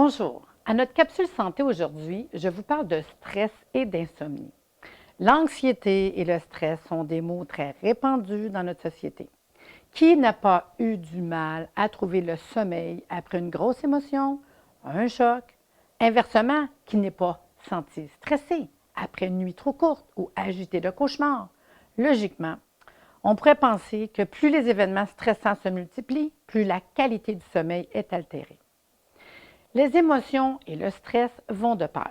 Bonjour. À notre capsule santé aujourd'hui, je vous parle de stress et d'insomnie. L'anxiété et le stress sont des mots très répandus dans notre société. Qui n'a pas eu du mal à trouver le sommeil après une grosse émotion, un choc? Inversement, qui n'est pas senti stressé après une nuit trop courte ou agité de cauchemar? Logiquement, on pourrait penser que plus les événements stressants se multiplient, plus la qualité du sommeil est altérée. Les émotions et le stress vont de pair.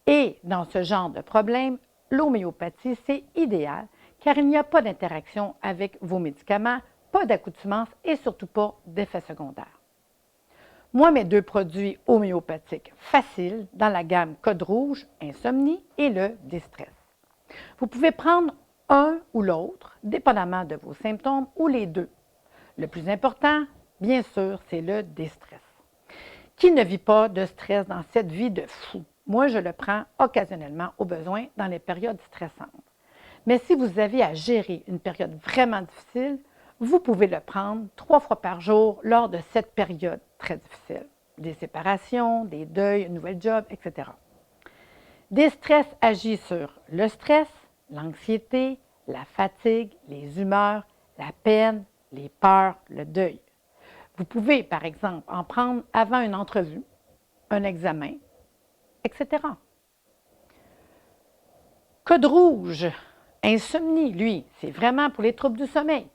Et dans ce genre de problème, l'homéopathie, c'est idéal car il n'y a pas d'interaction avec vos médicaments, pas d'accoutumance et surtout pas d'effets secondaires. Moi, mes deux produits homéopathiques faciles dans la gamme Code Rouge, Insomnie et le Distress. Vous pouvez prendre un ou l'autre, dépendamment de vos symptômes, ou les deux. Le plus important, bien sûr, c'est le Distress. Qui ne vit pas de stress dans cette vie de fou? Moi, je le prends occasionnellement au besoin dans les périodes stressantes. Mais si vous avez à gérer une période vraiment difficile, vous pouvez le prendre 3 fois par jour lors de cette période très difficile. Des séparations, des deuils, un nouvel job, etc. Des stress agit sur le stress, l'anxiété, la fatigue, les humeurs, la peine, les peurs, le deuil. Vous pouvez, par exemple, en prendre avant une entrevue, un examen, etc. Code rouge, insomnie, lui, c'est vraiment pour les troubles du sommeil.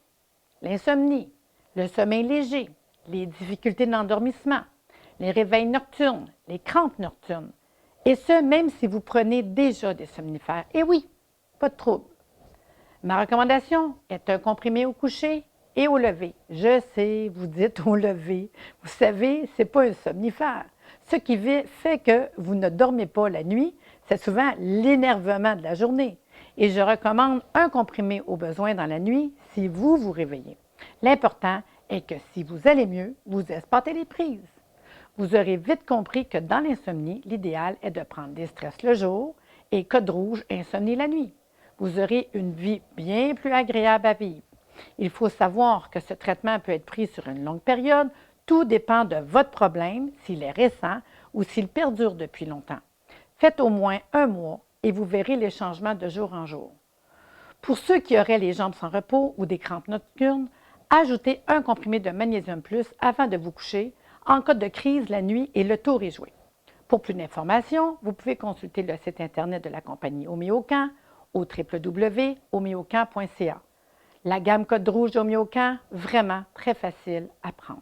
L'insomnie, le sommeil léger, les difficultés d'endormissement, les réveils nocturnes, les crampes nocturnes. Et ce, même si vous prenez déjà des somnifères. Et oui, pas de trouble. Ma recommandation est un comprimé au coucher et au lever. Je sais, vous dites au lever. Vous savez, ce n'est pas un somnifère. Ce qui fait que vous ne dormez pas la nuit, c'est souvent l'énervement de la journée. Et je recommande un comprimé au besoin dans la nuit si vous vous réveillez. L'important est que si vous allez mieux, vous espacez les prises. Vous aurez vite compris que dans l'insomnie, l'idéal est de prendre des stress le jour et Code Rouge, insomnie la nuit. Vous aurez une vie bien plus agréable à vivre. Il faut savoir que ce traitement peut être pris sur une longue période. Tout dépend de votre problème, s'il est récent ou s'il perdure depuis longtemps. Faites au moins un mois et vous verrez les changements de jour en jour. Pour ceux qui auraient les jambes sans repos ou des crampes nocturnes, ajoutez un comprimé de magnésium plus avant de vous coucher en cas de crise la nuit et le tour est joué. Pour plus d'informations, vous pouvez consulter le site Internet de la compagnie Homéocan au www.homeocan.ca. La gamme Code Rouge d'Homéocan, vraiment très facile à prendre.